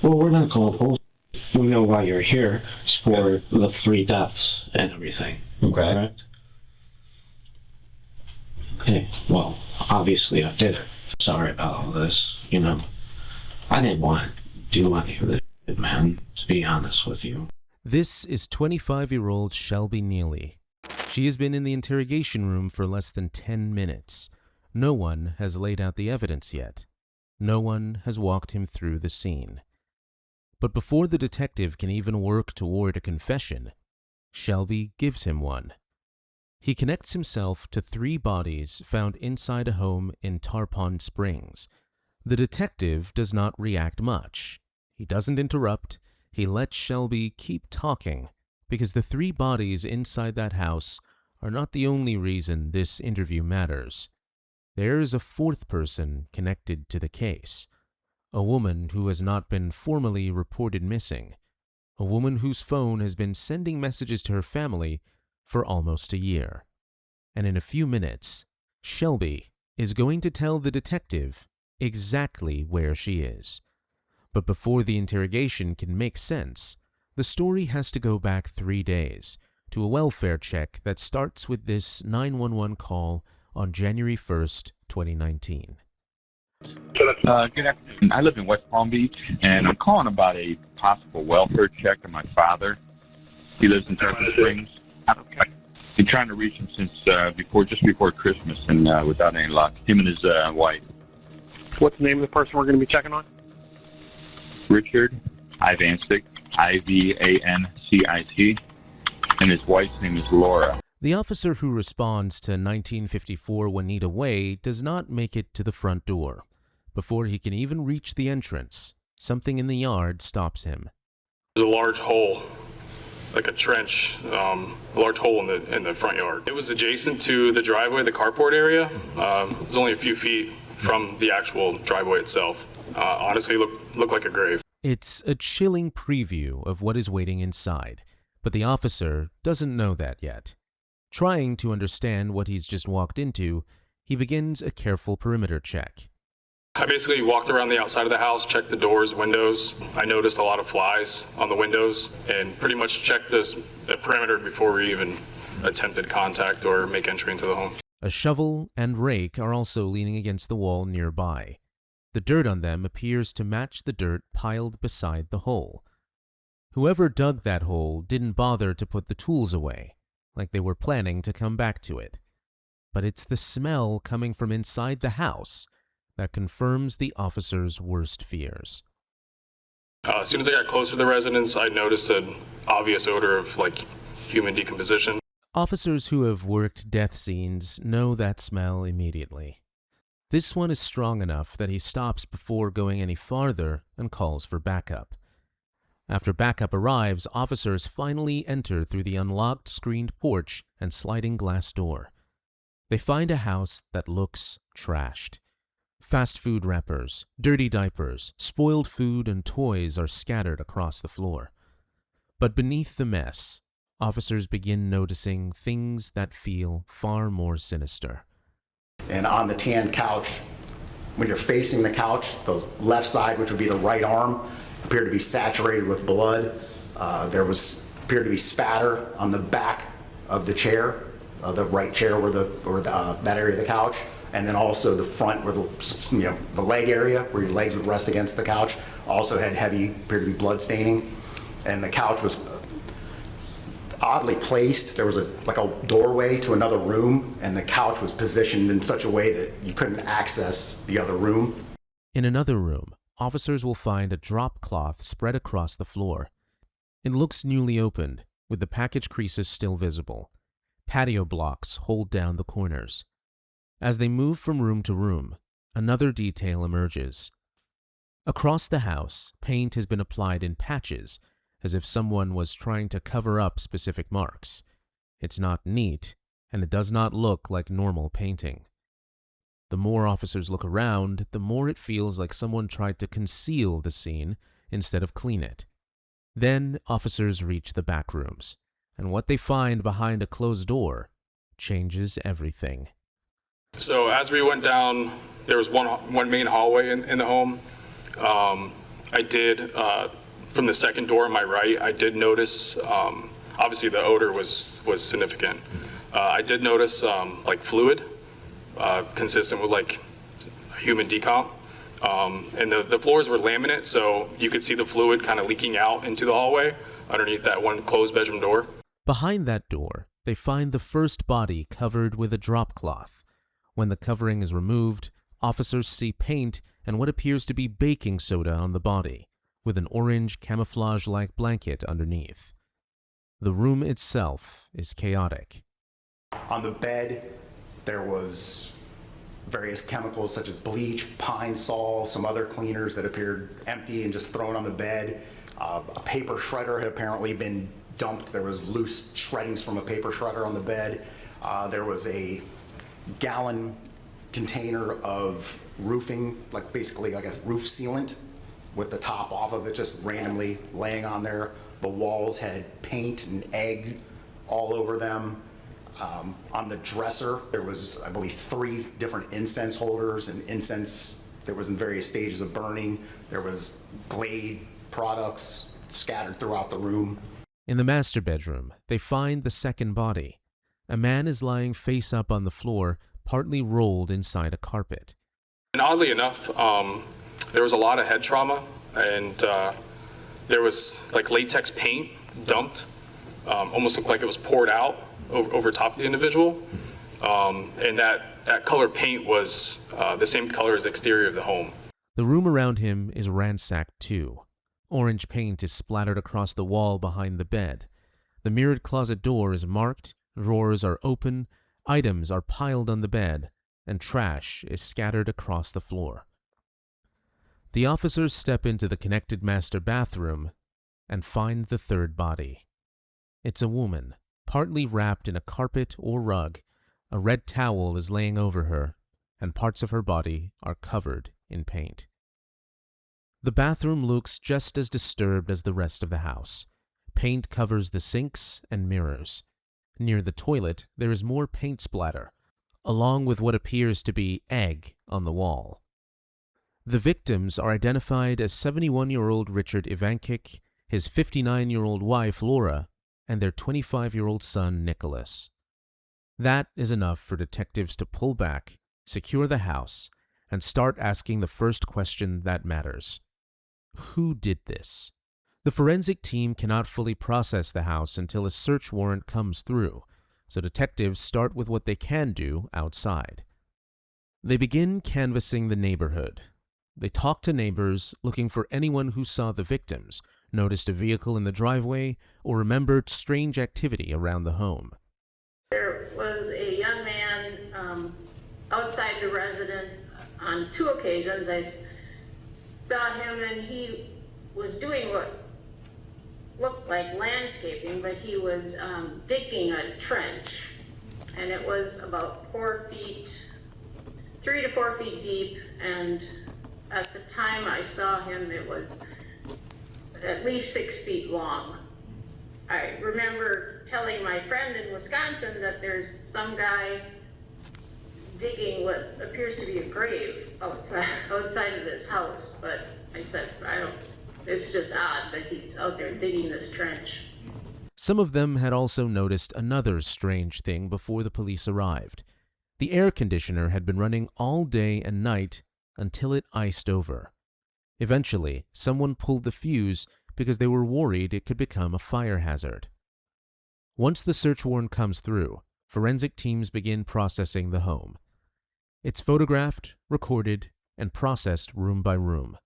Well, we're not going to oppose. We know why you're here. It's for the 3 deaths and everything. Okay. Correct? Okay, well, obviously I did it. Sorry about all this, you know. I didn't want to do any of it, man, to be honest with you. This is 25-year-old Shelby Nealy. She has been in the interrogation room for less than 10 minutes. No one has laid out the evidence yet. No one has walked him through the scene. But before the detective can even work toward a confession, Shelby gives him one. He connects himself to 3 bodies found inside a home in Tarpon Springs. The detective does not react much. He doesn't interrupt. He lets Shelby keep talking because the 3 bodies inside that house are not the only reason this interview matters. There is a 4th person connected to the case. A woman who has not been formally reported missing. A woman whose phone has been sending messages to her family for almost a year. And in a few minutes, Shelby is going to tell the detective exactly where she is. But before the interrogation can make sense, the story has to go back 3 days to a welfare check that starts with this 911 call on January 1st, 2019. Good afternoon. I live in West Palm Beach, and I'm calling about a possible welfare check on my father. He lives in Tarpon Springs. I've been trying to reach him since just before Christmas, and without any luck. Him and his wife. What's the name of the person we're going to be checking on? Richard Ivancic, Ivancit, and his wife's name is Laura. The officer who responds to 1954 Juanita Way does not make it to the front door. Before he can even reach the entrance, something in the yard stops him. There's a large hole, like a trench, a large hole in the front yard. It was adjacent to the driveway, the carport area. It was only a few feet from the actual driveway itself. Honestly, looked like a grave. It's a chilling preview of what is waiting inside, but the officer doesn't know that yet. Trying to understand what he's just walked into, he begins a careful perimeter check. I basically walked around the outside of the house, checked the doors, windows. I noticed a lot of flies on the windows and pretty much checked the perimeter before we even attempted contact or make entry into the home. A shovel and rake are also leaning against the wall nearby. The dirt on them appears to match the dirt piled beside the hole. Whoever dug that hole didn't bother to put the tools away, like they were planning to come back to it. But it's the smell coming from inside the house that confirms the officer's worst fears. As soon as I got closer to the residence, I noticed an obvious odor of human decomposition. Officers who have worked death scenes know that smell immediately. This one is strong enough that he stops before going any farther and calls for backup. After backup arrives, officers finally enter through the unlocked screened porch and sliding glass door. They find a house that looks trashed. Fast food wrappers, dirty diapers, spoiled food, and toys are scattered across the floor. But beneath the mess, officers begin noticing things that feel far more sinister. And on the tan couch, when you're facing the couch, the left side, which would be the right arm, appeared to be saturated with blood. There appeared to be spatter on the back of the chair, the right chair or that area of the couch, and then also the front where the leg area where your legs would rest against the couch also had appeared to be blood staining, and the couch was oddly placed. There was a doorway to another room, and the couch was positioned in such a way that you couldn't access the other room. In another room, officers will find a drop cloth spread across the floor. It looks newly opened, with the package creases still visible. Patio blocks hold down the corners. As they move from room to room, another detail emerges. Across the house, paint has been applied in patches, as if someone was trying to cover up specific marks. It's not neat, and it does not look like normal painting. The more officers look around, the more it feels like someone tried to conceal the scene instead of clean it. Then officers reach the back rooms, and what they find behind a closed door changes everything. So as we went down, there was one main hallway in the home. I did, from the second door on my right, I did notice, obviously the odor was significant. I did notice like fluid, consistent with like human decomp. And the floors were laminate, so you could see the fluid kind of leaking out into the hallway underneath that one closed bedroom door. Behind that door, they find the first body covered with a drop cloth. When the covering is removed, officers see paint and what appears to be baking soda on the body, with an orange camouflage-like blanket underneath. The room itself is chaotic. On the bed, there was various chemicals such as bleach, pine sol, some other cleaners that appeared empty and just thrown on the bed. A paper shredder had apparently been dumped. There was loose shreddings from a paper shredder on the bed. There was a gallon container of roofing, like basically like a roof sealant with the top off of it just randomly laying on there. The walls had paint and eggs all over them. On the dresser, there was, I believe, 3 different incense holders and incense that was in various stages of burning. There was Glade products scattered throughout the room. In the master bedroom, they find the second body. A man is lying face up on the floor, partly rolled inside a carpet. And oddly enough, there was a lot of head trauma, and there was like latex paint dumped, almost looked like it was poured out over top of the individual. And that color paint was the same color as the exterior of the home. The room around him is ransacked too. Orange paint is splattered across the wall behind the bed. The mirrored closet door is marked, drawers are open, items are piled on the bed, and trash is scattered across the floor. The officers step into the connected master bathroom and find the third body. It's a woman, partly wrapped in a carpet or rug. A red towel is laying over her, and parts of her body are covered in paint. The bathroom looks just as disturbed as the rest of the house. Paint covers the sinks and mirrors. Near the toilet, there is more paint splatter, along with what appears to be egg on the wall. The victims are identified as 71-year-old Richard Ivancic, his 59-year-old wife Laura, and their 25-year-old son Nicholas. That is enough for detectives to pull back, secure the house, and start asking the first question that matters. Who did this? The forensic team cannot fully process the house until a search warrant comes through, so detectives start with what they can do outside. They begin canvassing the neighborhood. They talk to neighbors, looking for anyone who saw the victims, noticed a vehicle in the driveway, or remembered strange activity around the home. There was a young man outside the residence on 2 occasions. I saw him and he was doing what looked like landscaping, but he was digging a trench, and it was about 3 to 4 feet deep, and at the time I saw him, it was at least 6 feet long. I remember telling my friend in Wisconsin that there's some guy digging what appears to be a grave outside of this house, but I said, it's just odd that he's out there digging this trench. Some of them had also noticed another strange thing before the police arrived. The air conditioner had been running all day and night until it iced over. Eventually, someone pulled the fuse because they were worried it could become a fire hazard. Once the search warrant comes through, forensic teams begin processing the home. It's photographed, recorded, and processed room by room.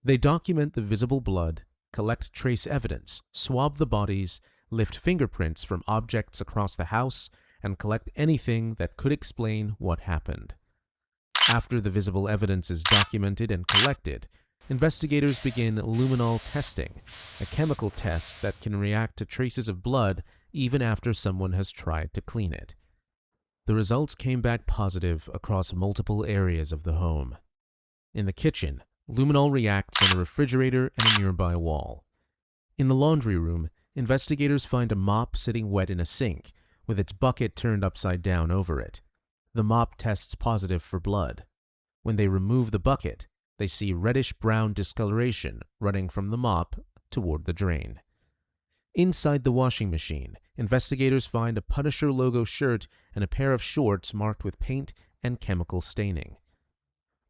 They document the visible blood, collect trace evidence, swab the bodies, lift fingerprints from objects across the house, and collect anything that could explain what happened. After the visible evidence is documented and collected, investigators begin luminol testing, a chemical test that can react to traces of blood even after someone has tried to clean it. The results came back positive across multiple areas of the home. In the kitchen, luminol reacts on a refrigerator and a nearby wall. In the laundry room, investigators find a mop sitting wet in a sink, with its bucket turned upside down over it. The mop tests positive for blood. When they remove the bucket, they see reddish-brown discoloration running from the mop toward the drain. Inside the washing machine, investigators find a Punisher logo shirt and a pair of shorts marked with paint and chemical staining.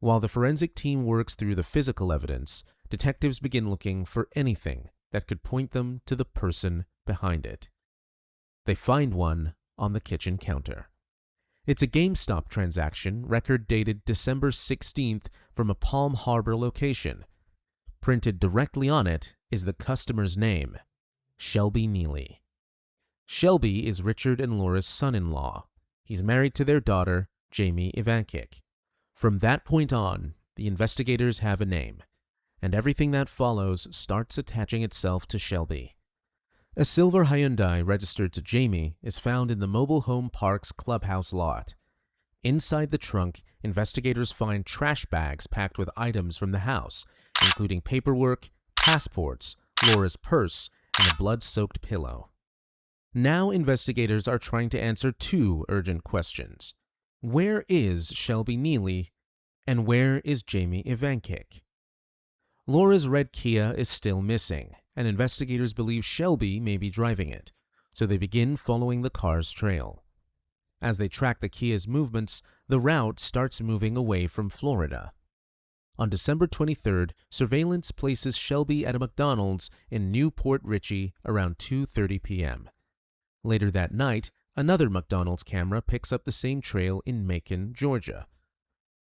While the forensic team works through the physical evidence, detectives begin looking for anything that could point them to the person behind it. They find one on the kitchen counter. It's a GameStop transaction record dated December 16th from a Palm Harbor location. Printed directly on it is the customer's name, Shelby Nealy. Shelby is Richard and Laura's son-in-law. He's married to their daughter, Jamie Ivancic. From that point on, the investigators have a name, and everything that follows starts attaching itself to Shelby. A silver Hyundai registered to Jamie is found in the mobile home park's clubhouse lot. Inside the trunk, investigators find trash bags packed with items from the house, including paperwork, passports, Laura's purse, and a blood-soaked pillow. Now investigators are trying to answer two urgent questions. Where is Shelby Nealy, and where is Jamie Ivancic? Laura's red Kia is still missing, and investigators believe Shelby may be driving it, so they begin following the car's trail. As they track the Kia's movements, the route starts moving away from Florida. On December 23rd, surveillance places Shelby at a McDonald's in Newport Richey around 2:30 p.m. Later that night, another McDonald's camera picks up the same trail in Macon, Georgia.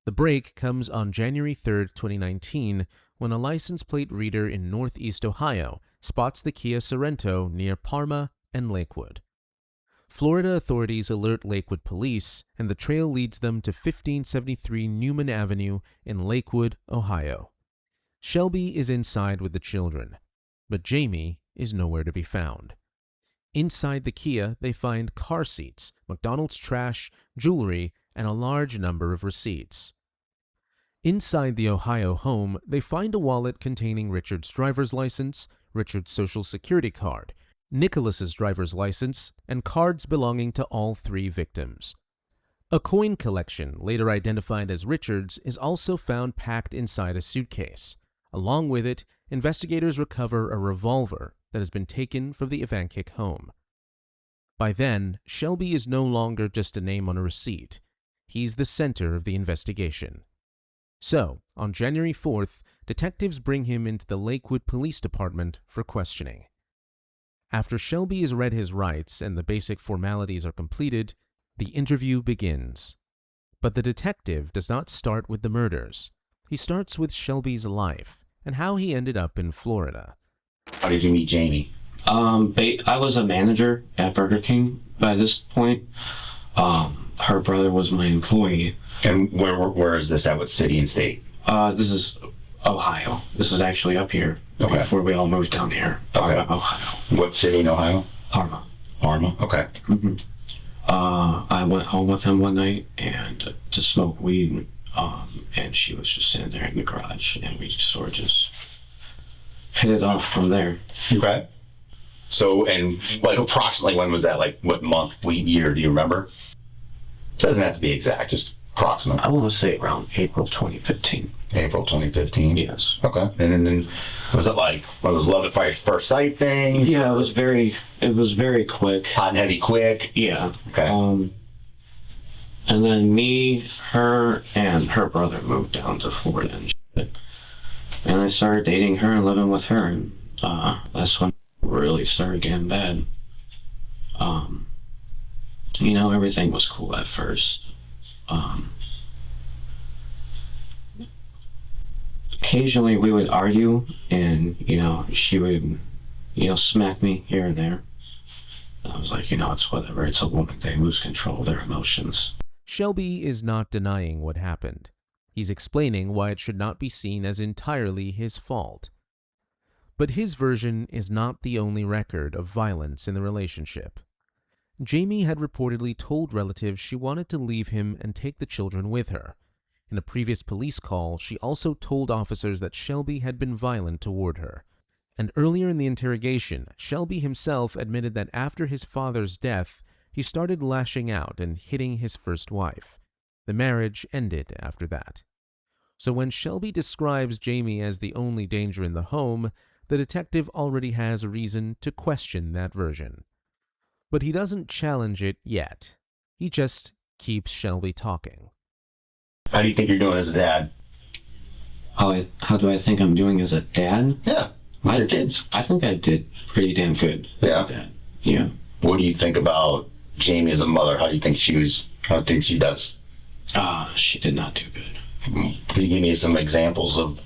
The break comes on January 3, 2019, when a license plate reader in Northeast Ohio spots the Kia Sorento near Parma and Lakewood. Florida authorities alert Lakewood police, and the trail leads them to 1573 Newman Avenue in Lakewood, Ohio. Shelby is inside with the children, but Jamie is nowhere to be found. Inside the Kia, they find car seats, McDonald's trash, jewelry, and a large number of receipts. Inside the Ohio home, they find a wallet containing Richard's driver's license, Richard's social security card, Nicholas's driver's license, and cards belonging to all three victims. A coin collection, later identified as Richard's, is also found packed inside a suitcase. Along with it, investigators recover a revolver that has been taken from the Ivancic home. By then, Shelby is no longer just a name on a receipt. He's the center of the investigation. So, on January 4th, detectives bring him into the Lakewood Police Department for questioning. After Shelby has read his rights and the basic formalities are completed, the interview begins. But the detective does not start with the murders. He starts with Shelby's life and how he ended up in Florida. How did you meet Jamie? I was a manager at Burger King by this point. Her brother was my employee. And where is this at? What city and state? This is Ohio. This is actually up here. Okay. Before we all moved down here. Okay. Ohio. What city in Ohio? Parma. Parma. Okay. Mm-hmm. I went home with him one night and to smoke weed, and she was just sitting there in the garage, and we sort of just hit it off from there. Okay. So, and like approximately when was that? Like what month, week, year? Do you remember? It doesn't have to be exact, just approximate. I want to say around April 2015. April 2015? Yes. Okay. And then was it like, was it love at first sight thing? Yeah, it was very quick. Hot and heavy quick? Yeah. Okay. And then me, her, and her brother moved down to Florida and shit. And I started dating her and living with her, and that's when it really started getting bad. Everything was cool at first. Occasionally we would argue, and she would smack me here and there. I was like, it's whatever, it's a woman, they lose control of their emotions. Shelby is not denying what happened. He's explaining why it should not be seen as entirely his fault. But his version is not the only record of violence in the relationship. Jamie had reportedly told relatives she wanted to leave him and take the children with her. In a previous police call, she also told officers that Shelby had been violent toward her. And earlier in the interrogation, Shelby himself admitted that after his father's death, he started lashing out and hitting his first wife. The marriage ended after that. So when Shelby describes Jamie as the only danger in the home, the detective already has a reason to question that version. But he doesn't challenge it yet. He just keeps Shelby talking. How do you think you're doing as a dad? How do I think I'm doing as a dad? Yeah, with your kids. I think I did pretty damn good. Yeah. Dad. Yeah. What do you think about Jamie as a mother? How do you think she does? She did not do good. Can you give me some examples of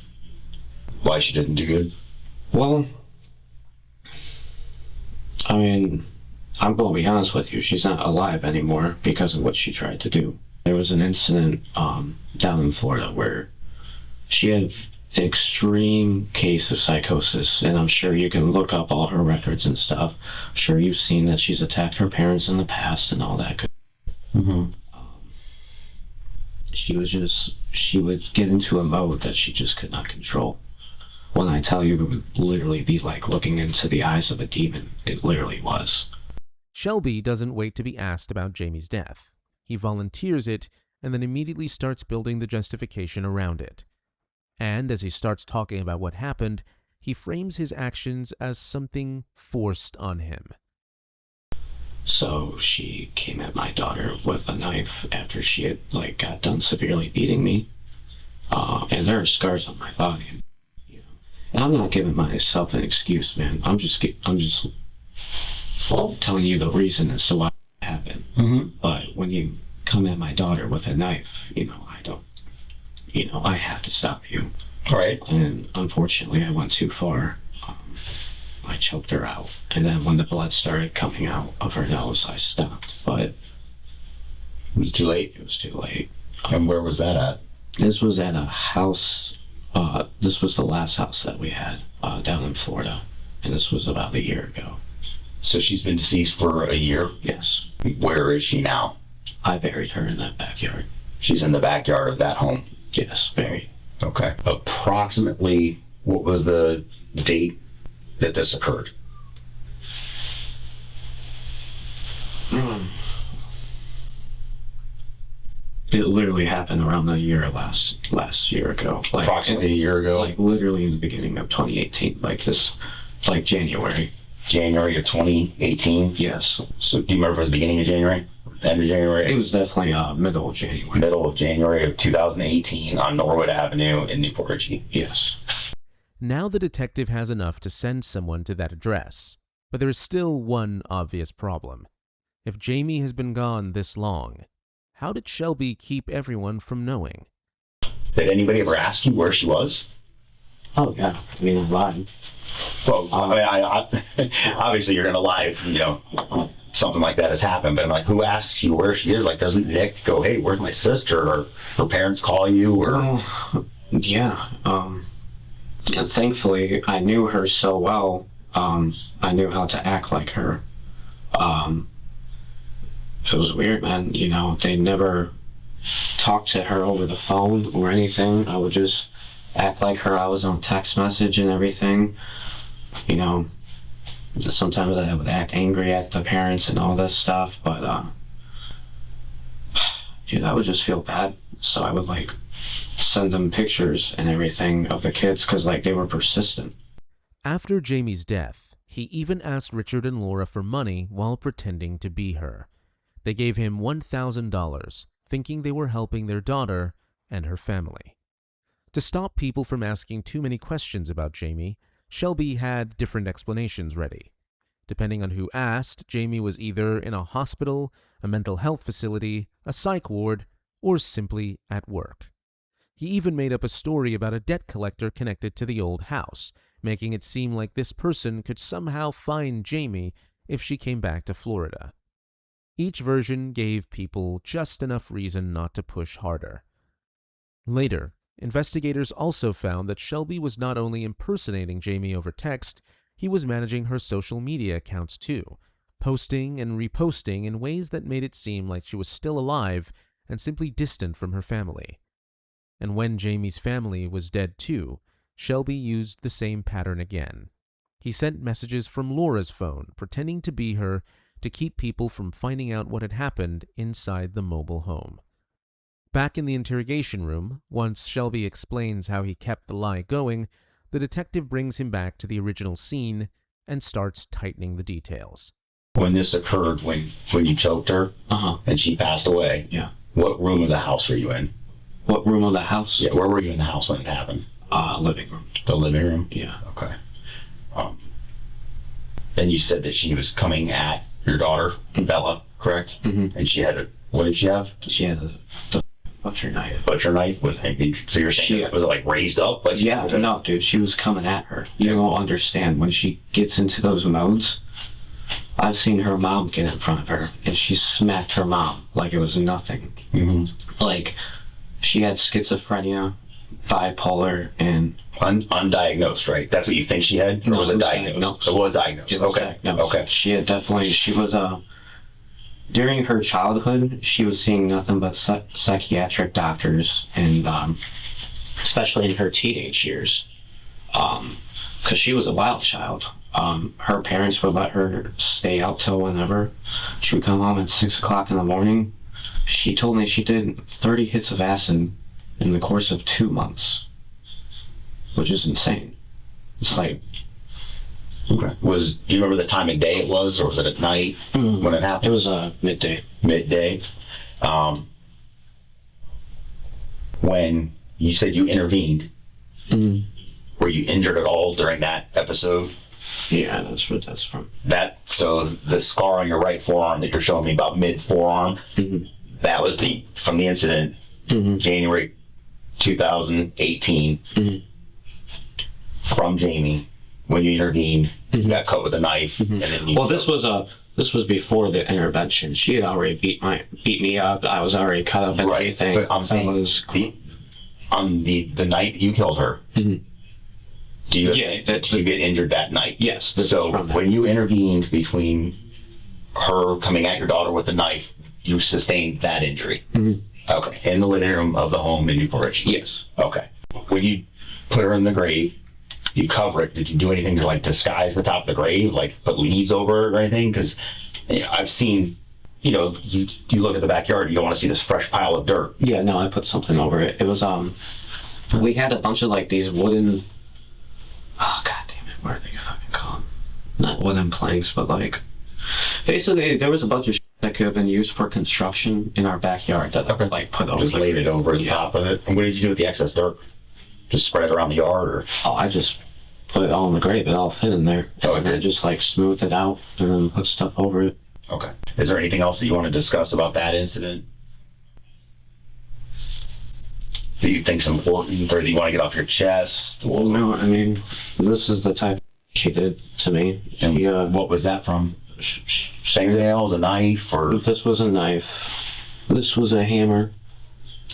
why she didn't do good? Well, I mean, I'm going to be honest with you. She's not alive anymore because of what she tried to do. There was an incident down in Florida where she had an extreme case of psychosis, and I'm sure you can look up all her records and stuff. I'm sure you've seen that she's attacked her parents in the past and all that good. Mm-hmm. She would get into a mode that she just could not control. When I tell you, it would literally be like looking into the eyes of a demon. It literally was. Shelby doesn't wait to be asked about Jamie's death. He volunteers it and then immediately starts building the justification around it. And as he starts talking about what happened, he frames his actions as something forced on him. So she came at my daughter with a knife after she had got done severely beating me. And there are scars on my body. And I'm not giving myself an excuse, man. I'm just telling you the reason as to why it happened. Mm-hmm. But when you come at my daughter with a knife, I have to stop you. All right. And unfortunately, I went too far. I choked her out. And then when the blood started coming out of her nose, I stopped. But it was too late. It was too late. And where was that at? This was at a house. This was the last house that we had down in Florida. And this was about a year ago. So she's been deceased for a year? Yes. Where is she now? I buried her in that backyard. She's in the backyard of that home? Yes, buried. Okay. Approximately, what was the date that this occurred? It literally happened around the year last year ago. Approximately a year ago? Literally in the beginning of 2018, January. January of 2018? Yes. So do you remember the beginning of January? End of January? It was definitely middle of January. Middle of January of 2018 on Norwood Avenue in Newport Richey? Yes. Now the detective has enough to send someone to that address, but there is still one obvious problem. If Jamie has been gone this long, how did Shelby keep everyone from knowing? Did anybody ever ask you where she was? Oh, yeah. I mean, I lied. Well, I obviously you're going to lie if, something like that has happened, but I'm like, who asks you where she is? Like, doesn't Nick go, hey, where's my sister? Or her parents call you? Or yeah. And thankfully, I knew her so well. I knew how to act like her. It was weird, man. They never talked to her over the phone or anything. I would just act like her. I was on text message and everything. Sometimes I would act angry at the parents and all this stuff, but I would just feel bad. So I would send them pictures and everything of the kids because they were persistent. After Jamie's death, he even asked Richard and Laura for money while pretending to be her. They gave him $1,000, thinking they were helping their daughter and her family. To stop people from asking too many questions about Jamie, Shelby had different explanations ready. Depending on who asked, Jamie was either in a hospital, a mental health facility, a psych ward, or simply at work. He even made up a story about a debt collector connected to the old house, making it seem like this person could somehow find Jamie if she came back to Florida. Each version gave people just enough reason not to push harder. Later, investigators also found that Shelby was not only impersonating Jamie over text, he was managing her social media accounts too, posting and reposting in ways that made it seem like she was still alive and simply distant from her family. And when Jamie's family was dead too, Shelby used the same pattern again. He sent messages from Laura's phone, pretending to be her, to keep people from finding out what had happened inside the mobile home. Back in the interrogation room, once Shelby explains how he kept the lie going, the detective brings him back to the original scene and starts tightening the details. When this occurred, when you choked her and she passed away, what room of the house were you in? What room of the house? Yeah, where were you in the house when it happened? Living room. The living room? Yeah. Okay. And you said that she was coming at your daughter, Bella, correct? Mm-hmm. And she had what did she have? She had the butcher knife. Butcher knife? So you're saying, was it like raised up? Like no, dude, she was coming at her. You don't understand. When she gets into those modes, I've seen her mom get in front of her, and she smacked her mom like it was nothing. Mm-hmm. Like, she had schizophrenia, bipolar, and... Undiagnosed, right? That's what you think she had? Or No, was it it was diagnosed? diagnosed. It was diagnosed. It was Okay. diagnosed. Okay. She was, during her childhood, she was seeing nothing but psychiatric doctors, and especially in her teenage years, because she was a wild child. Her parents would let her stay out till whenever. She would come home at 6 o'clock in the morning. She told me she did 30 hits of acid in the course of 2 months, which is insane. It's like... Okay. Do you remember the time of day it was, or was it at night when it happened? It was midday. Midday. When you said you intervened, were you injured at all during that episode? Yeah, that's what that's from. So the scar on your right forearm that you're showing me, about mid forearm, that was from the incident, January 2018, from Jamie. When you intervened, you got cut with a knife, and then you... Well, this was before the intervention. She had already beat me up. I was already cut up and everything. But I'm saying on the night you killed her. Did you get injured that night? Yes. So when you intervened between her coming at your daughter with the knife, you sustained that injury. Okay. In the living room of the home in Newport Richey. Yes. Okay. When you put her in the grave, you cover it. Did you do anything to like disguise the top of the grave, like put leaves over it or anything? Because I've seen, you look at the backyard, you don't want to see this fresh pile of dirt. Yeah, no, I put something over it. It was we had a bunch of like these wooden, oh god damn it, what are they fucking called? Not wooden planks, but like, basically there was a bunch of shit that could have been used for construction in our backyard that I like put over. Just laid it over the top of it. And what did you do with the excess dirt? Just spread it around the yard, or? Oh, I just put it all in the grave. It all fit in there. Oh, and I just like smoothed it out and then put stuff over it. Okay. Is there anything else that you want to discuss about that incident that you think's important, or that you want to get off your chest? Well, no, I mean, this is the type she did to me. And what was that from? Fingernails, a knife, or? This was a knife. This was a hammer.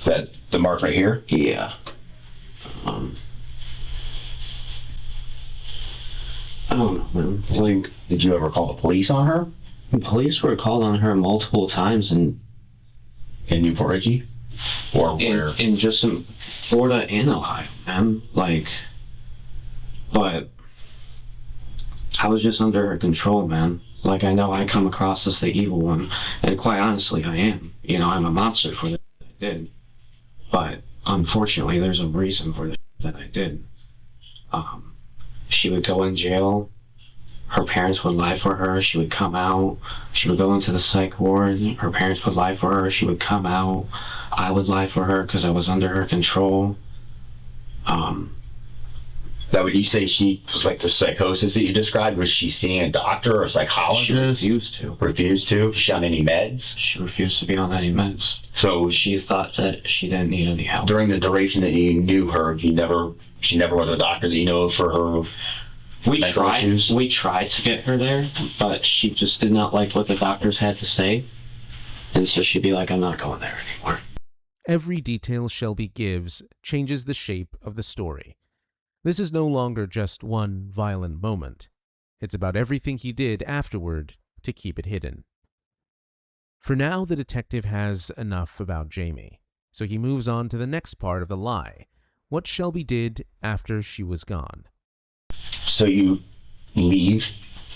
That the mark right here? Yeah. I don't know, man. Like, did you ever call the police on her? The police were called on her multiple times in Newport Richey? Or where? In just in Florida and Ohio, man. Like, but I was just under her control, man. Like, I know I come across as the evil one, and quite honestly, I am. I'm a monster for the I did. But unfortunately, there's a reason for the that I did. She would go in jail. Her parents would lie for her. She would come out. She would go into the psych ward. Her parents would lie for her. She would come out. I would lie for her because I was under her control. Now, would you say she was like the psychosis that you described? Was she seeing a doctor or a psychologist? She refused to. Refused to? Was she on any meds? She refused to be on any meds. So she thought that she didn't need any help. During the duration that you knew her, she never went to a doctor that you know for her. We tried to get her there, but she just did not like what the doctors had to say, and so she'd be like, "I'm not going there anymore." Every detail Shelby gives changes the shape of the story. This is no longer just one violent moment. It's about everything he did afterward to keep it hidden. For now, the detective has enough about Jamie, so he moves on to the next part of the lie, what Shelby did after she was gone. So you leave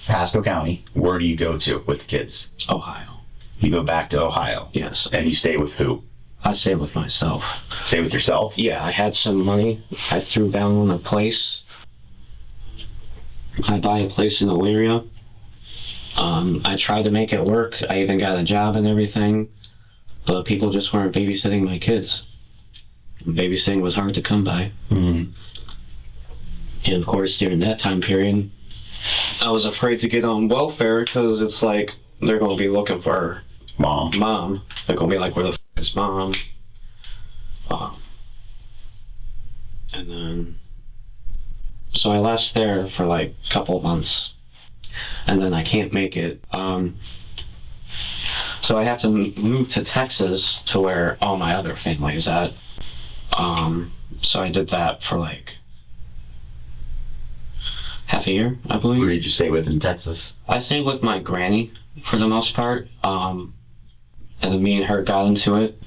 Pasco County. Where do you go to with the kids? Ohio. You go back to Ohio? Yes. And you stay with who? I stayed with myself. Stay with yourself? Yeah, I had some money. I threw down on a place. I buy a place in Elyria. I tried to make it work. I even got a job and everything, but people just weren't babysitting my kids. Babysitting was hard to come by. Mm-hmm. And of course, during that time period, I was afraid to get on welfare because it's like they're going to be looking for Mom. They're going to be like, where the f*** is mom? And then, so I left there for like a couple of months, and then I can't make it. So I have to move to Texas to where all my other family is at. So I did that for like half a year, I believe. Who did you stay with in Texas? I stayed with my granny for the most part, and then me and her got into it.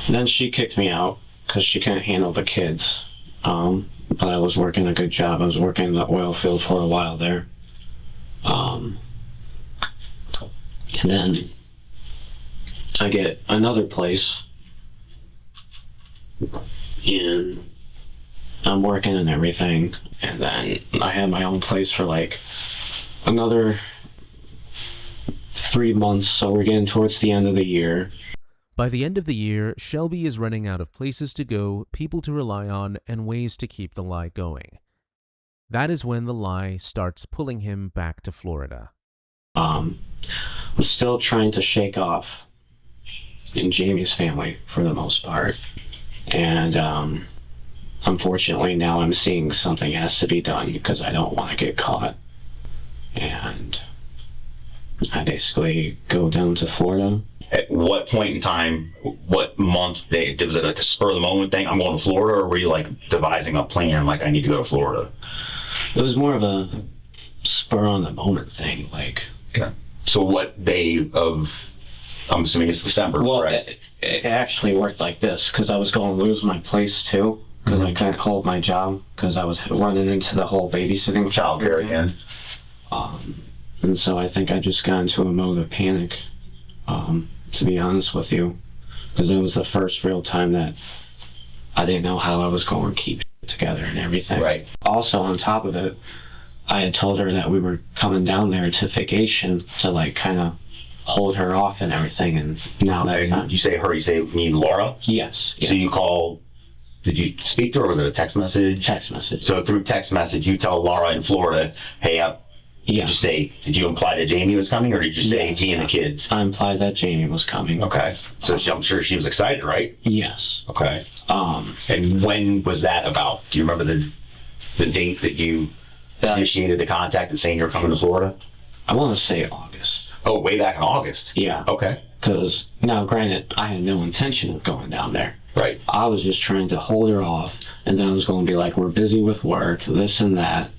Then she kicked me out because she couldn't handle the kids. But I was working a good job. I was working in the oil field for a while there. And then I get another place, and I'm working and everything, and then I had my own place for like another 3 months, so we're getting towards the end of the year. By the end of the year, Shelby is running out of places to go, people to rely on, and ways to keep the lie going. That is when the lie starts pulling him back to Florida. I'm still trying to shake off in Jamie's family for the most part. And unfortunately now I'm seeing something has to be done because I don't want to get caught. And I basically go down to Florida. At what point in time, what month, was it like a spur of the moment thing? I'm going to Florida, or were you like devising a plan like I need to go to Florida? It was more of a spur on the moment thing, like. Okay. So what day of, I'm assuming it's December, well, correct? It actually worked like this, because I was going to lose my place too, because I couldn't hold my job, because I was running into the whole babysitting Childcare again. And so I think I just got into a mode of panic, to be honest with you, because it was the first real time that I didn't know how I was going to keep it together and everything. Right. Also, on top of it, I had told her that we were coming down there to vacation to like kind of hold her off and everything, and now that's not. You say her, you mean Laura? Yes. So you call, did you speak to her, or was it a text message? Text message. So through text message, you tell Laura in Florida, hey, did you imply that Jamie was coming, or did you say he and the kids? I implied that Jamie was coming. Okay. So I'm sure she was excited, right? Yes. Okay. And when was that about? Do you remember the date that you initiated the contact and saying you're coming to Florida? I want to say August. Oh, way back in August? Yeah. Okay. Because, now granted, I had no intention of going down there. Right. I was just trying to hold her off, and then I was going to be like, we're busy with work, this and that.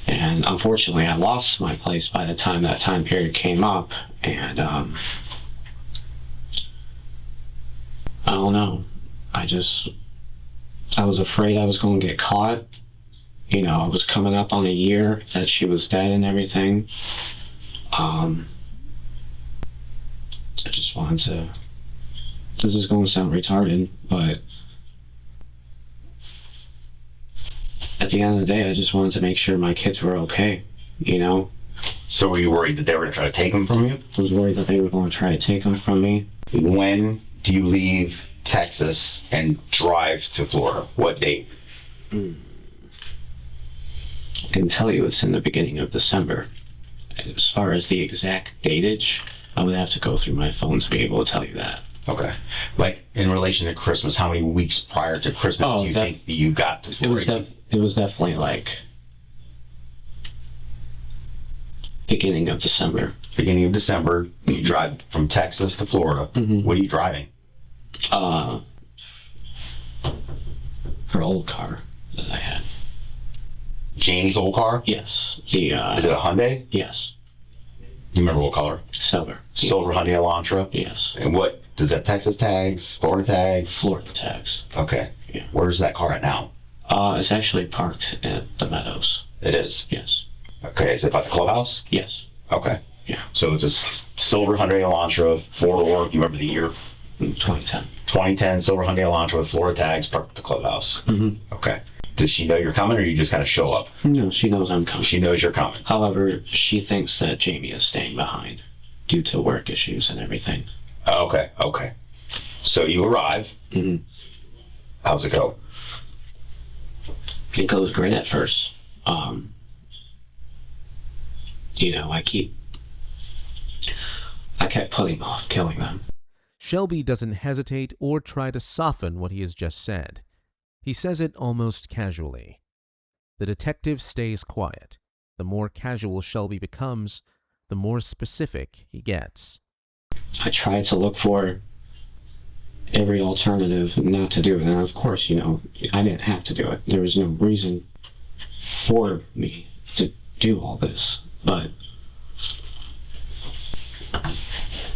And unfortunately, I lost my place by the time that time period came up, and I don't know. I was afraid I was going to get caught. You know, I was coming up on a year that she was dead and everything. I just wanted to, this is going to sound retarded, but at the end of the day, I just wanted to make sure my kids were okay, you know? So were you worried that they were going to try to take them from you? I was worried that they were going to try to take them from me. When do you leave Texas and drive to Florida? What date? I can tell you it's in the beginning of December. As far as the exact datage, I would have to go through my phone to be able to tell you that. Okay. Like, in relation to Christmas, how many weeks prior to Christmas do you think that you got to Florida? It was definitely like beginning of December. Beginning of December, you drive from Texas to Florida. Mm-hmm. What are you driving? Her old car that I had. Jamie's old car? Yes. Is it a Hyundai? Yes. You remember what color? Silver. Silver Hyundai Elantra? Yes. And what, does that Texas tags, Florida tags? Florida tags. Okay. Yeah. Where's that car at now? It's actually parked at the Meadows. It is? Yes. Okay, is it by the clubhouse? Yes. Okay. Yeah. So it's a silver Hyundai Elantra, 4-door. You remember the year? 2010. 2010 silver Hyundai Elantra with Florida tags, parked at the clubhouse. Mm-hmm. Okay. Does she know you're coming, or you just kind of show up? No, she knows I'm coming. She knows you're coming. However, she thinks that Jamie is staying behind due to work issues and everything. Okay. So you arrive. Mm-hmm. How's it go? It goes great at first. I kept putting off killing them. Shelby doesn't hesitate or try to soften what he has just said. He says it almost casually. The detective stays quiet. The more casual Shelby becomes, the more specific he gets. I tried to look for every alternative not to do it. And of course, I didn't have to do it. There was no reason for me to do all this. But I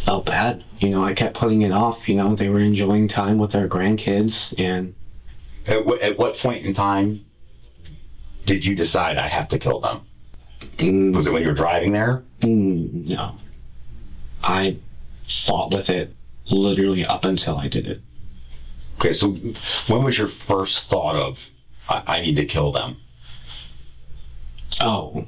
felt bad. I kept putting it off. They were enjoying time with their grandkids. And At what point in time did you decide I have to kill them? Was it when you were driving there? No. I fought with it literally up until I did it. Okay, so when was your first thought of, I need to kill them? Oh,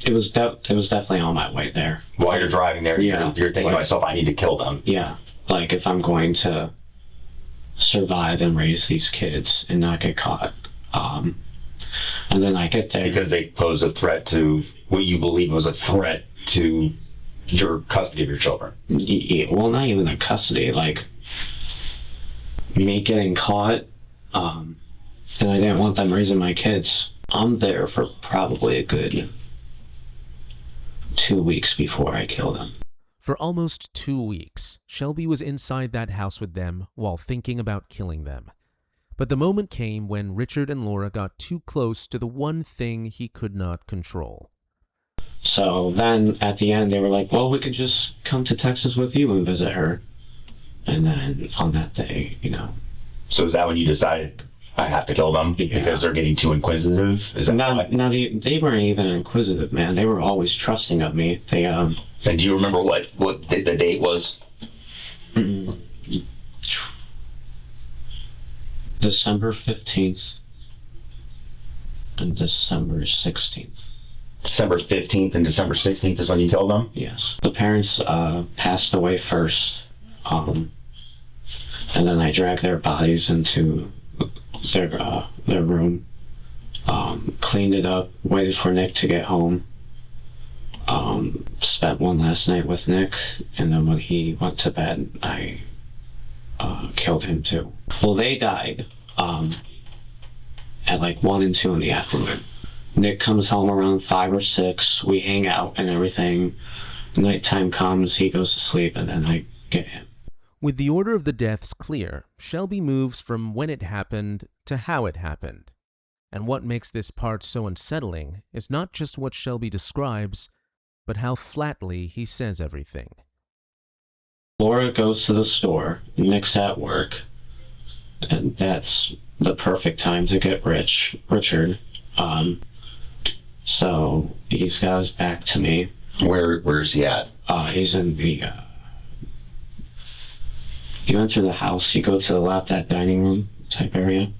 it was definitely on my way there. While you're driving there, Yeah. you're thinking to myself, I need to kill them. Yeah, if I'm going to survive and raise these kids and not get caught. And then I get there. Because they pose a threat to what you believe was a threat to your custody of your children. Well, not even the custody, me getting caught, and I didn't want them raising my kids. I'm there for probably a good 2 weeks before I kill them. For almost 2 weeks, Shelby was inside that house with them while thinking about killing them. But the moment came when Richard and Laura got too close to the one thing he could not control. So then at the end they were like, well, we could just come to Texas with you and visit her. And then on that day, So is that when you decided I have to kill them because they're getting too inquisitive? Is that why? They weren't even inquisitive, man. They were always trusting of me. They And do you remember what the date was? December 15th and December 16th. December 15th and December 16th is when you killed them? Yes. The parents passed away first, and then I dragged their bodies into their room, cleaned it up, waited for Nick to get home, spent one last night with Nick, and then when he went to bed, I killed him too. Well, they died at 1 and 2 in the afternoon. Nick comes home around 5 or 6. We hang out and everything. Nighttime comes, he goes to sleep, and then I get him. With the order of the deaths clear, Shelby moves from when it happened to how it happened. And what makes this part so unsettling is not just what Shelby describes, but how flatly he says everything. Laura goes to the store, Nick's at work, and that's the perfect time to get Richard. So he's got his back to me. Where is he at? He's in the, you enter the house, you go to the left, that dining room type area.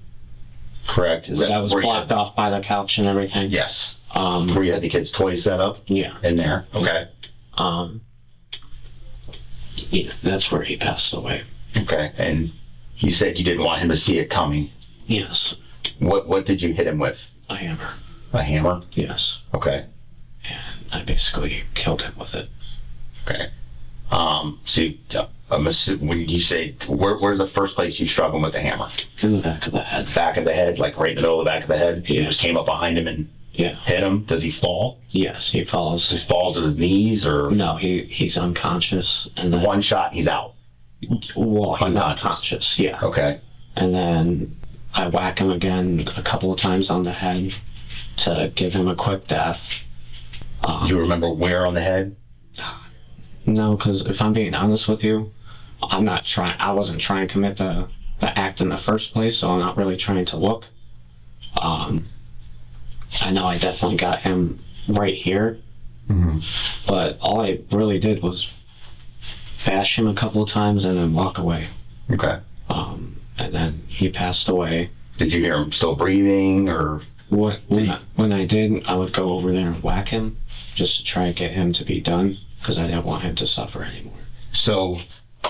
Correct. That was blocked off by the couch and everything. Yes. Where you had the kids' toys set up? Yeah. In there? Okay. Yeah, that's where he passed away. Okay. And you said you didn't want him to see it coming. Yes. What did you hit him with? A hammer. A hammer? Yes. Okay. And I basically killed him with it. Okay. So I'm assuming when you say, where's the first place you struck him with the hammer? In the back of the head. Back of the head, like right in the middle of the back of the head? Yeah. You just came up behind him and hit him? Does he fall? Yes, he falls. Does he fall to his knees or? No, he's unconscious. And then, one shot, he's out. Well, he's unconscious, yeah. Okay. And then I whack him again a couple of times on the head to give him a quick death. Do you remember where on the head? No, because if I'm being honest with you, I wasn't trying to commit the act in the first place, so I'm not really trying to look. I know I definitely got him right here, But all I really did was bash him a couple of times and then walk away. Okay. And then he passed away. Did you hear him still breathing, or? When I did, I would go over there and whack him just to try to get him to be done because I didn't want him to suffer anymore. So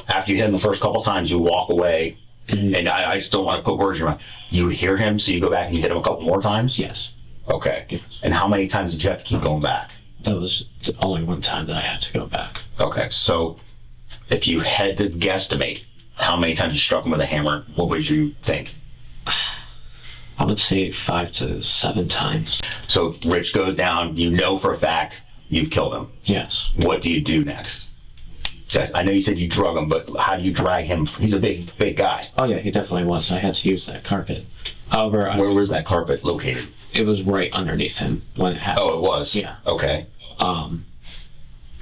after you hit him the first couple times, you walk away, and I just don't want to put words in your mouth. You hear him, so you go back and you hit him a couple more times? Yes. Okay. Yes. And how many times did you have to keep going back? That was the only one time that I had to go back. Okay, so if you had to guesstimate how many times you struck him with a hammer, what would you think? I would say 5 to 7 times. So Rich goes down, you know for a fact you've killed him. Yes. What do you do next? I know you said you drug him, but how do you drag him? He's a big guy. Oh yeah, he definitely was. I had to use that carpet. However, Where was that carpet located? it was right underneath him when it happened. Oh, it was? Yeah. Okay.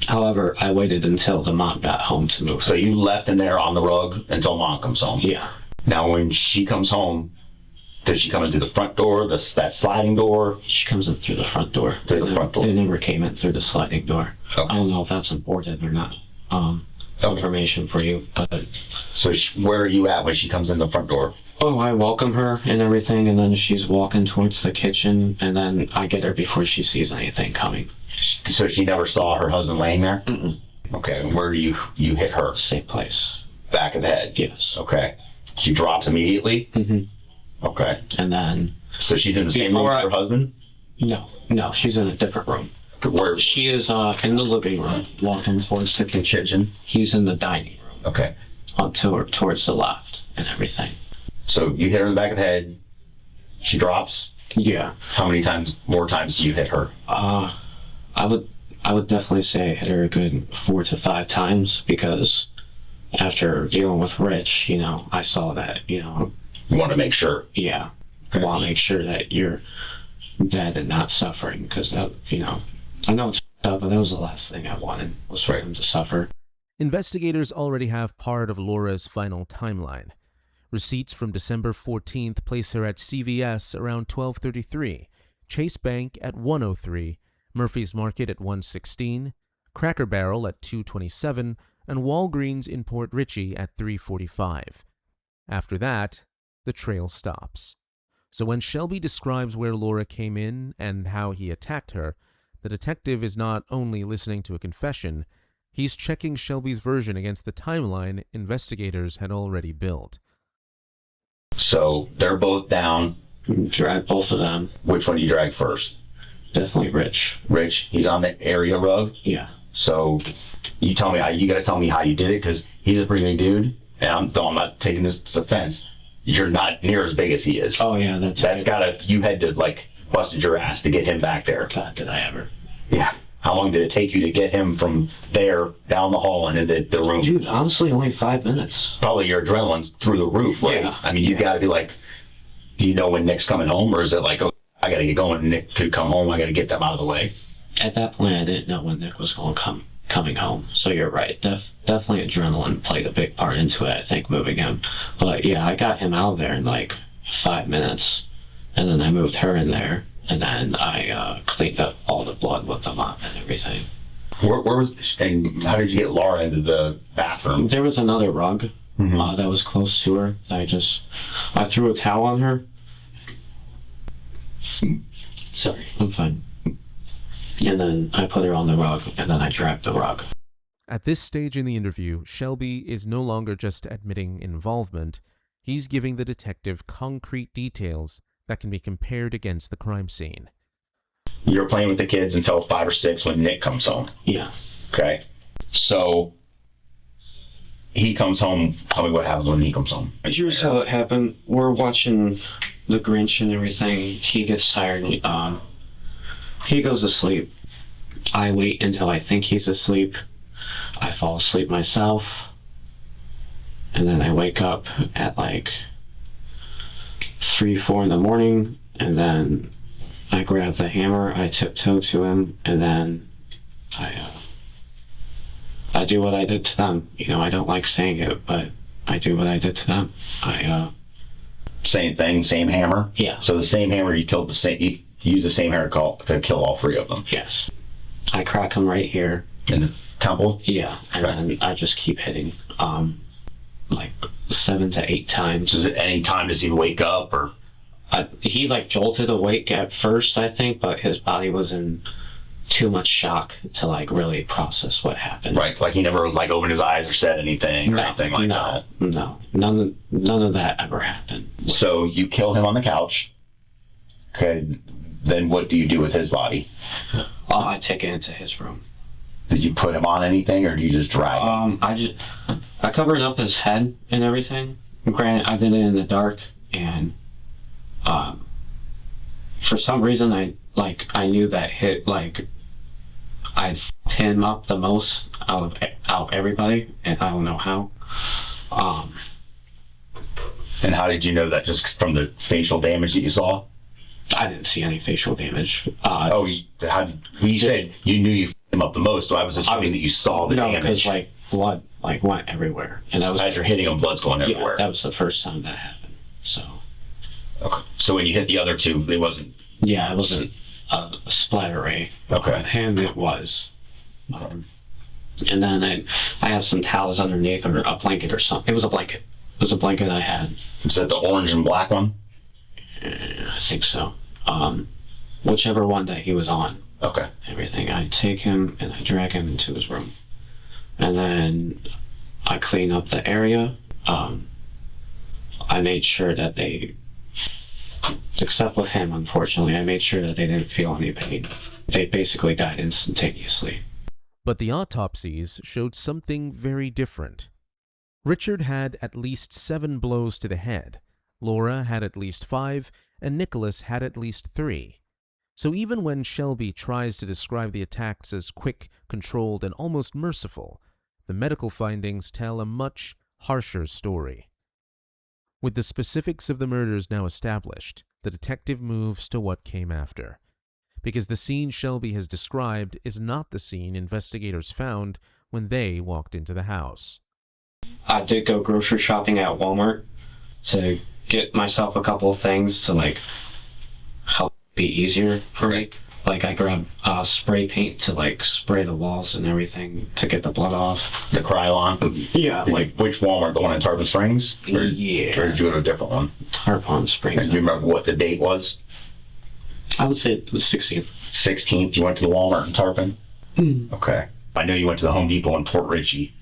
However, I waited until the mom got home to move. So you left him there on the rug until mom comes home? Yeah. Now when she comes home, does she come in through the front door, that sliding door? She comes in through the front door. Through the front door. They never came in through the sliding door. Okay. I don't know if that's important or not. Information for you, but... So where are you at when she comes in the front door? Oh, I welcome her and everything, and then she's walking towards the kitchen, and then I get her before she sees anything coming. So she never saw her husband laying there? Mm-mm. Okay, and where do you hit her? Same place. Back of the head? Yes. Okay. She drops immediately? Mm-hmm. Okay. And then... So she's in the same room as her husband? No, she's in a different room. Where? She is in the living room, walking towards the kitchen. He's in the dining room. Okay. Towards the left and everything. So you hit her in the back of the head. She drops. Yeah. How many more times do you hit her? I would definitely say I hit her a good 4 to 5 times because after dealing with Rich, I saw that, You want to make sure. Yeah. I want to make sure that you're dead and not suffering because that, I know it's up, but that was the last thing I wanted was for him to suffer. Investigators already have part of Laura's final timeline. Receipts from December 14th place her at CVS around 12:33, Chase Bank at 1:03, Murphy's Market at 1:16, Cracker Barrel at 2:27, and Walgreens in Port Richey at 3:45. After that, the trail stops. So when Shelby describes where Laura came in and how he attacked her, the detective is not only listening to a confession, he's checking Shelby's version against the timeline investigators had already built. So they're both down. Drag both of them. Which one do you drag first? Definitely Rich. Rich, he's on the area rug? Yeah. So you gotta tell me how you did it, because he's a pretty big dude, and I'm not taking this offense. You're not near as big as he is. Oh yeah, you had to busted your ass to get him back there. God, did I ever. Yeah. How long did it take you to get him from there down the hall and into the room? Dude, honestly, only 5 minutes. Probably your adrenaline through the roof, right? Yeah. I mean, you gotta be do you know when Nick's coming home, or is it oh, I gotta get going, Nick could come home, I gotta get them out of the way? At that point, I didn't know when Nick was coming home. So you're right. Definitely adrenaline played a big part into it, I think, moving him. But yeah, I got him out of there in 5 minutes. And then I moved her in there. And then I cleaned up all the blood with the mop and everything. And how did you get Laura into the bathroom? There was another rug that was close to her. I threw a towel on her. Sorry, I'm fine. And then I put her on the rug, and then I dragged the rug. At this stage in the interview, Shelby is no longer just admitting involvement. He's giving the detective concrete details that can be compared against the crime scene. You're playing with the kids until 5 or 6 when Nick comes home. Yeah. Okay. So he comes home. Tell me what happens when he comes home. Here's how it happened. We're watching The Grinch and everything. He gets tired. He goes to sleep. I wait until I think he's asleep. I fall asleep myself. And then I wake up at 3, 4 in the morning, and then I grab the hammer, I tiptoe to him, and then I do what I did to them. I don't like saying it, but I do what I did to them. Same thing, same hammer? Yeah. So the same hammer you used the same hammer to kill all 3 of them? Yes. I crack him right here. In the temple? Yeah, and then I just keep hitting, like 7 to 8 times. Is it any time does he wake up or? He like jolted awake at first, I think, but his body was in too much shock to like really process what happened. Right, like he never like opened his eyes or said anything or anything like that. No, none of that ever happened. So you kill him on the couch. Okay, then what do you do with his body? I take it into his room. Did you put him on anything or do you just drag him? I covered up his head and everything. Granted, I did it in the dark, and for some reason I knew that I'd f***ed him up the most out of everybody, and I don't know how. And how did you know that? Just from the facial damage that you saw? I didn't see any facial damage. You said you knew you f***ed him up the most, so I was assuming that you saw the damage. No, because like blood went everywhere, and that was as you're hitting him, blood's going everywhere. Yeah, that was the first time that happened. So. Okay. So when you hit the other two, it wasn't. Yeah, it wasn't a splatter ray. Okay. On hand it was. And then I have some towels underneath, or a blanket or something. It was a blanket. It was a blanket I had. Is that the orange and black one? I think so. Whichever one that he was on. Okay. Everything. I take him and I drag him into his room. And then I clean up the area. I made sure that they, except with him, unfortunately, I made sure that they didn't feel any pain. They basically died instantaneously. But the autopsies showed something very different. Richard had at least 7 blows to the head, Laura had at least 5, and Nicholas had at least 3. So even when Shelby tries to describe the attacks as quick, controlled, and almost merciful, the medical findings tell a much harsher story. With the specifics of the murders now established, the detective moves to what came after. Because the scene Shelby has described is not the scene investigators found when they walked into the house. I did go grocery shopping at Walmart to get myself a couple of things to like help be easier for me. Like I grabbed spray paint to like spray the walls and everything to get the blood off. The Krylon? Yeah. Like which Walmart? The one in Tarpon Springs? Yeah. Or did you go to a different one? Tarpon Springs. And do you remember what the date was? I would say it was 16th. 16th, you went to the Walmart in Tarpon? Okay. I know you went to the Home Depot in Port Richey,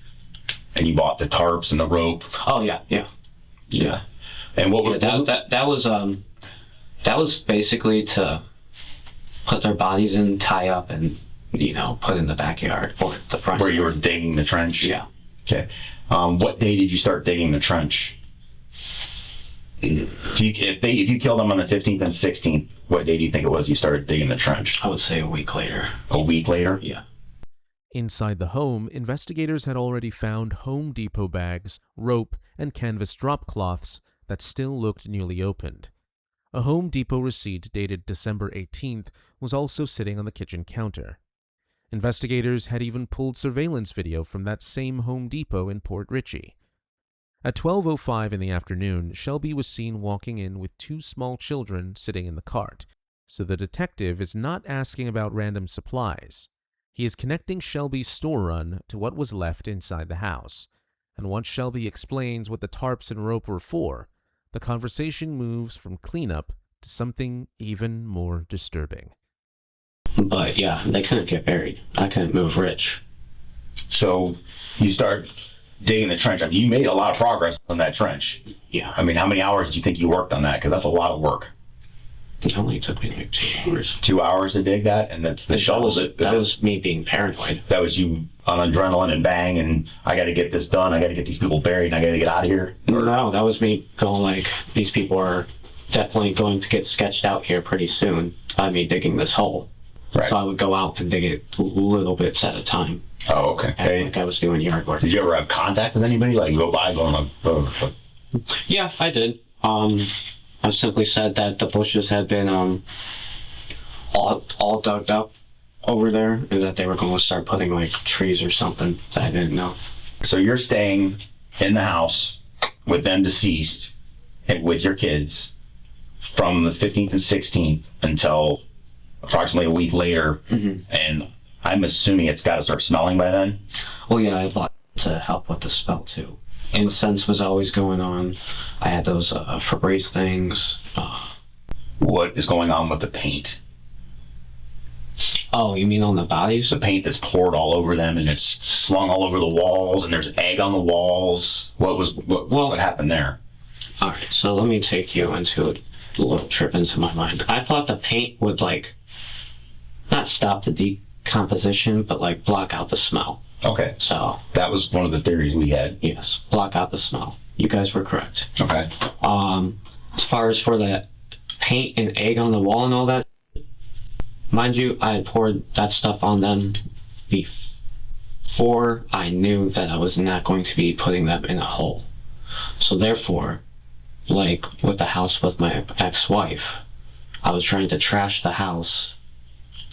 and you bought the tarps and the rope. Oh yeah. And what was that was basically to put their bodies in, tie up, and put in the backyard or the front. Where you were digging the trench? Yeah. Okay. What day did you start digging the trench? If you killed them on the 15th and 16th, what day do you think it was you started digging the trench? I would say a week later. A week later? Yeah. Inside the home, investigators had already found Home Depot bags, rope, and canvas drop cloths that still looked newly opened. A Home Depot receipt dated December 18th was also sitting on the kitchen counter. Investigators had even pulled surveillance video from that same Home Depot in Port Richey. At 12:05 in the afternoon, Shelby was seen walking in with 2 small children sitting in the cart, so the detective is not asking about random supplies. He is connecting Shelby's store run to what was left inside the house, and once Shelby explains what the tarps and rope were for, the conversation moves from cleanup to something even more disturbing. But yeah, they couldn't get buried. I couldn't move Rich. So you start digging the trench. I mean, you made a lot of progress on that trench. Yeah. I mean, how many hours do you think you worked on that? Because that's a lot of work. It only took me like 2 hours. 2 hours to dig that? And that's the shovel? That was me being paranoid. That was you on adrenaline and bang, and I got to get this done. I got to get these people buried, and I got to get out of here? No, that was me going like, these people are definitely going to get sketched out here pretty soon by me digging this hole. Right. So I would go out and dig it little bits at a time. Oh, okay. And like I was doing yard work. Did you ever have contact with anybody? Like go by going like, oh. Yeah, I did. I simply said that the bushes had been all dug up over there, and that they were going to start putting like trees or something that I didn't know. So you're staying in the house with them deceased and with your kids from the 15th and 16th until approximately a week later. Mm-hmm. And I'm assuming it's got to start smelling by then. Well, yeah, I bought to help with the smell too. Incense was always going on. I had those Febreze things. What is going on with the paint? Oh, you mean on the bodies? The paint that's poured all over them and it's slung all over the walls and there's egg on the walls. What happened there? All right, so let me take you into a little trip into my mind. I thought the paint would not stop the decomposition, but block out the smell. Okay. So that was one of the theories we had. Yes, block out the smell. You guys were correct. Okay. As far as for that paint and egg on the wall and all that, mind you, I had poured that stuff on them before I knew that I was not going to be putting them in a hole. So therefore, with the house with my ex-wife, I was trying to trash the house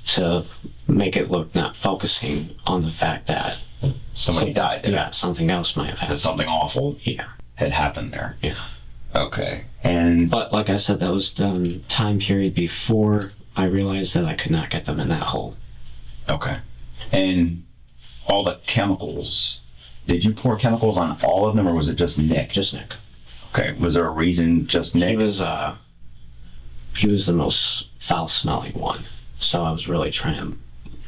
to make it look not focusing on the fact that somebody died there. Yeah, something else might have happened. That something awful had happened there. Yeah. Okay. But like I said, that was the time period before I realized that I could not get them in that hole. Okay. And all the chemicals, did you pour chemicals on all of them or was it just Nick? Just Nick. Okay. Was there a reason just Nick? He was the most foul-smelling one. So I was really trying to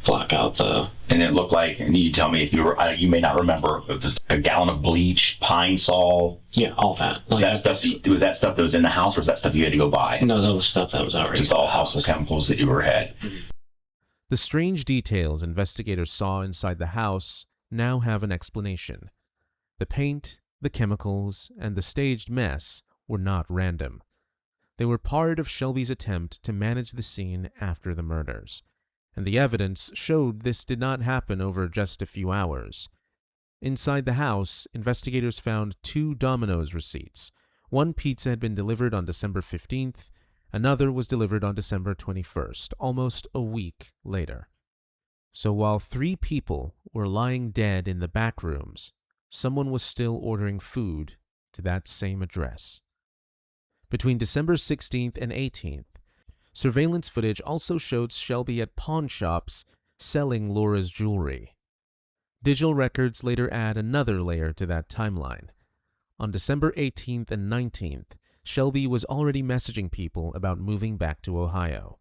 block out the... And it looked like, and you tell me if you may not remember, a gallon of bleach, Pine Sol. Yeah, all that. Was that stuff that was in the house or was that stuff you had to go buy? No, that was stuff that was already... Just all household chemicals that you had. Mm-hmm. The strange details investigators saw inside the house now have an explanation. The paint, the chemicals, and the staged mess were not random. They were part of Shelby's attempt to manage the scene after the murders, and the evidence showed this did not happen over just a few hours. Inside the house, investigators found 2 Domino's receipts. One pizza had been delivered on December 15th, another was delivered on December 21st, almost a week later. So while 3 people were lying dead in the back rooms, someone was still ordering food to that same address. Between December 16th and 18th, surveillance footage also showed Shelby at pawn shops selling Laura's jewelry. Digital records later add another layer to that timeline. On December 18th and 19th, Shelby was already messaging people about moving back to Ohio.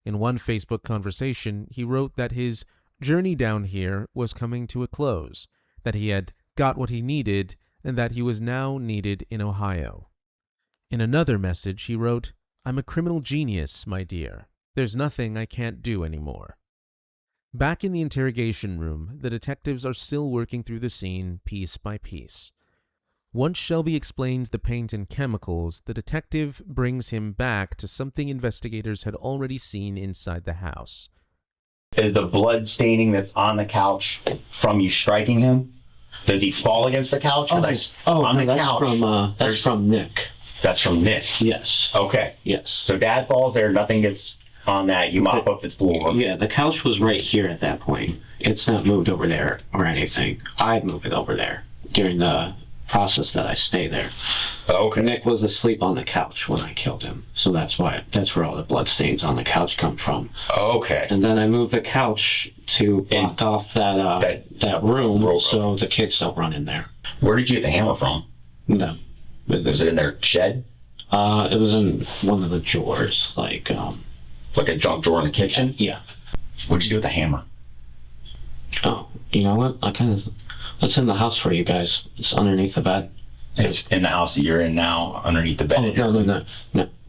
In one Facebook conversation, he wrote that his journey down here was coming to a close, that he had got what he needed, and that he was now needed in Ohio. In another message, he wrote, "I'm a criminal genius, my dear. There's nothing I can't do anymore." Back in the interrogation room, the detectives are still working through the scene piece by piece. Once Shelby explains the paint and chemicals, the detective brings him back to something investigators had already seen inside the house. Is the blood staining that's on the couch from you striking him? Does he fall against the couch? On the couch. That's from Nick. That's from Nick? Yes. Okay. Yes. So Dad falls there, nothing gets on that, you mop up the floor. Yeah, the couch was right here at that point. It's not moved over there or anything. I moved it over there during the process that I stay there. Okay. Nick was asleep on the couch when I killed him, so that's where all the blood stains on the couch come from. Okay. And then I moved the couch to block off that room so the kids don't run in there. Where did you get the hammer from? No. Was it in their shed? It was in one of the drawers, like a junk drawer in the kitchen? Yeah. What'd you do with the hammer? Oh, you know what? It's in the house for you guys. It's underneath the bed. It's in the house that you're in now, underneath the bed? Oh, no,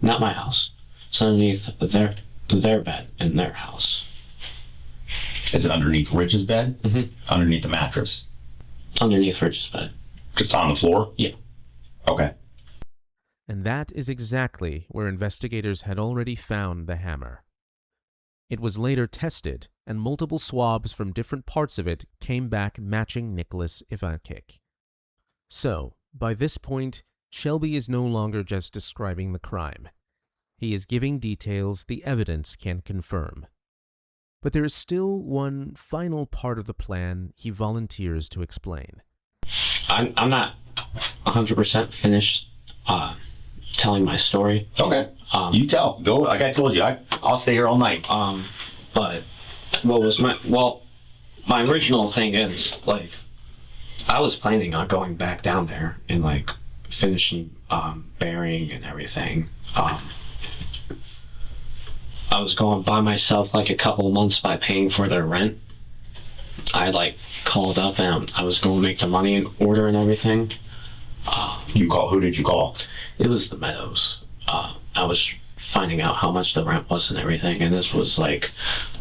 not my house. It's underneath their bed in their house. Is it underneath Rich's bed? Mm-hmm. Underneath the mattress? Underneath Rich's bed. Just on the floor? Yeah. Okay. And that is exactly where investigators had already found the hammer. It was later tested, and multiple swabs from different parts of it came back matching Nicholas Ivancic. So, by this point, Shelby is no longer just describing the crime. He is giving details the evidence can confirm. But there is still one final part of the plan he volunteers to explain. I'm not 100% finished telling my story. Okay. You tell. Go. Like I told you, I'll stay here all night. But what was my original thing is, like, I was planning on going back down there and, like, finishing burying and everything. I was going by myself, like, a couple of months by paying for their rent. I, like, called up and I was going to make the money order and everything. Who did you call? It was the Meadows. I was finding out how much the rent was and everything, and this was, like,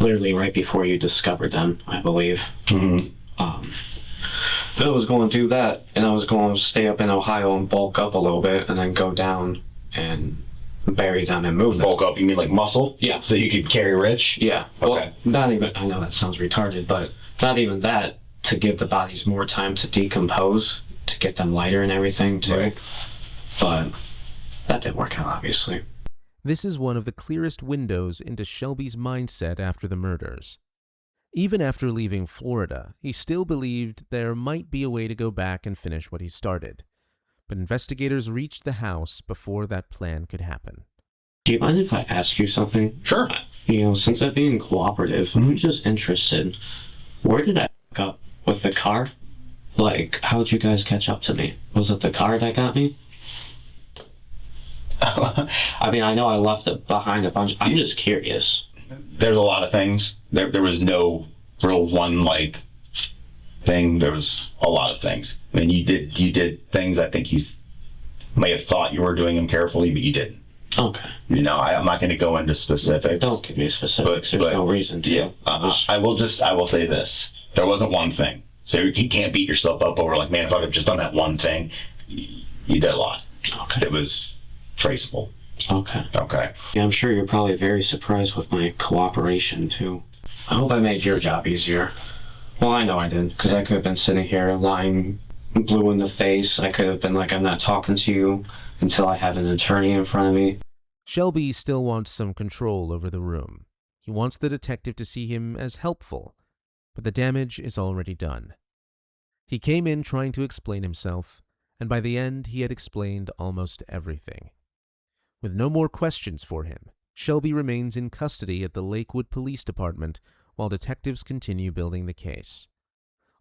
literally right before you discovered them, I believe. Mm-hmm. I was going to do that, and I was going to stay up in Ohio and bulk up a little bit, and then go down and bury them and move them. Bulk up, you mean like muscle? Yeah. So you could carry rich? Yeah. Okay. Well, not even, I know that sounds retarded, but not even that, to give the bodies more time to decompose, to get them lighter and everything, too. Right. But that didn't work out, obviously. This is one of the clearest windows into Shelby's mindset after the murders. Even after leaving Florida, he still believed there might be a way to go back and finish what he started. But investigators reached the house before that plan could happen. Do you mind if I ask you something? Sure. You know, since I'm being cooperative, I'm just interested. Where did I pick up with the car? Like, how'd you guys catch up to me? Was it the car that got me? I mean, I know I left it behind a bunch. I'm just curious. There's a lot of things. There was no real one, like, thing. There was a lot of things. I mean, you did things I think you may have thought you were doing them carefully, but you didn't. Okay. You know, I'm not going to go into specifics. Don't give me specifics. There's no reason to. Yeah. I will say this. There wasn't one thing. So you can't beat yourself up over, like, man, if I'd have just done that one thing. You did a lot. Okay. It was traceable. Okay. Okay. Yeah, I'm sure you're probably very surprised with my cooperation, too. I hope I made your job easier. Well, I know I did, because I could have been sitting here lying blue in the face. I could have been like, I'm not talking to you until I have an attorney in front of me. Shelby still wants some control over the room. He wants the detective to see him as helpful, but the damage is already done. He came in trying to explain himself, and by the end he had explained almost everything. With no more questions for him, Shelby remains in custody at the Lakewood Police Department while detectives continue building the case.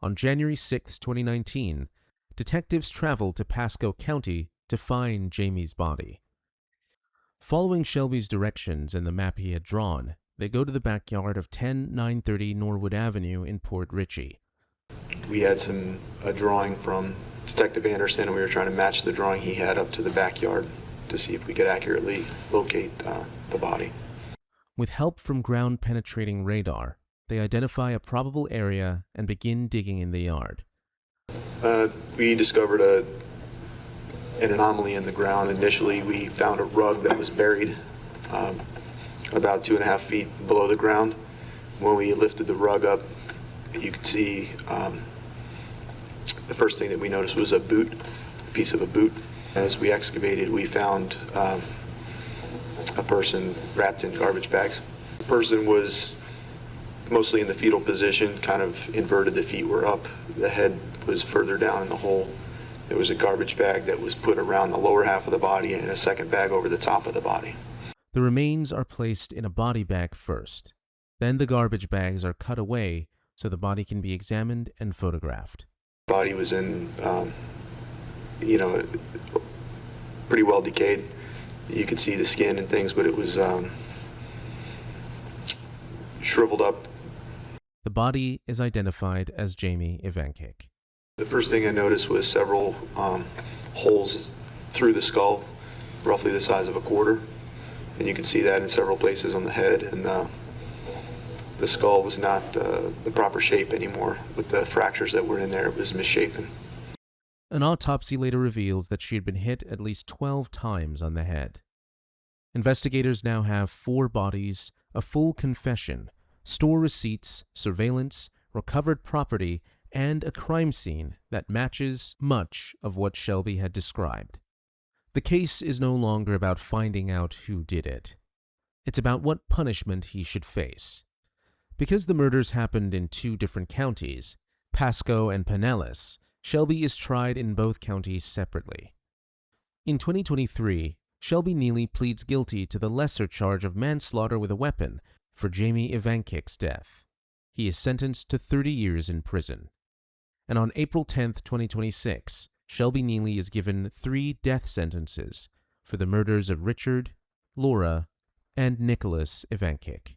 On January 6, 2019, detectives traveled to Pasco County to find Jamie's body. Following Shelby's directions and the map he had drawn, they go to the backyard of 10930 Norwood Avenue in Port Richey. We had a drawing from Detective Anderson, and we were trying to match the drawing he had up to the backyard to see if we could accurately locate the body. With help from ground-penetrating radar, they identify a probable area and begin digging in the yard. We discovered an anomaly in the ground. Initially, we found a rug that was buried about 2.5 feet below the ground. When we lifted the rug up, you could see the first thing that we noticed was a piece of a boot. As we excavated, we found a person wrapped in garbage bags. The person was mostly in the fetal position, kind of inverted. The feet were up, the head was further down in the hole. There was a garbage bag that was put around the lower half of the body and a second bag over the top of the body. The remains are placed in a body bag first. Then the garbage bags are cut away so the body can be examined and photographed. The body was in, pretty well decayed. You could see the skin and things, but it was shriveled up. The body is identified as Jamie Ivancic. The first thing I noticed was several holes through the skull, roughly the size of a quarter. And you can see that in several places on the head. And the skull was not the proper shape anymore. With the fractures that were in there, it was misshapen. An autopsy later reveals that she had been hit at least 12 times on the head. Investigators now have 4 bodies, a full confession, store receipts, surveillance, recovered property, and a crime scene that matches much of what Shelby had described. The case is no longer about finding out who did it. It's about what punishment he should face. Because the murders happened in 2 different counties, Pasco and Pinellas, Shelby is tried in both counties separately. In 2023, Shelby Nealy pleads guilty to the lesser charge of manslaughter with a weapon for Jamie Ivancic's death. He is sentenced to 30 years in prison. And on April 10th, 2026, Shelby Nealy is given 3 death sentences for the murders of Richard, Laura, and Nicholas Ivancic.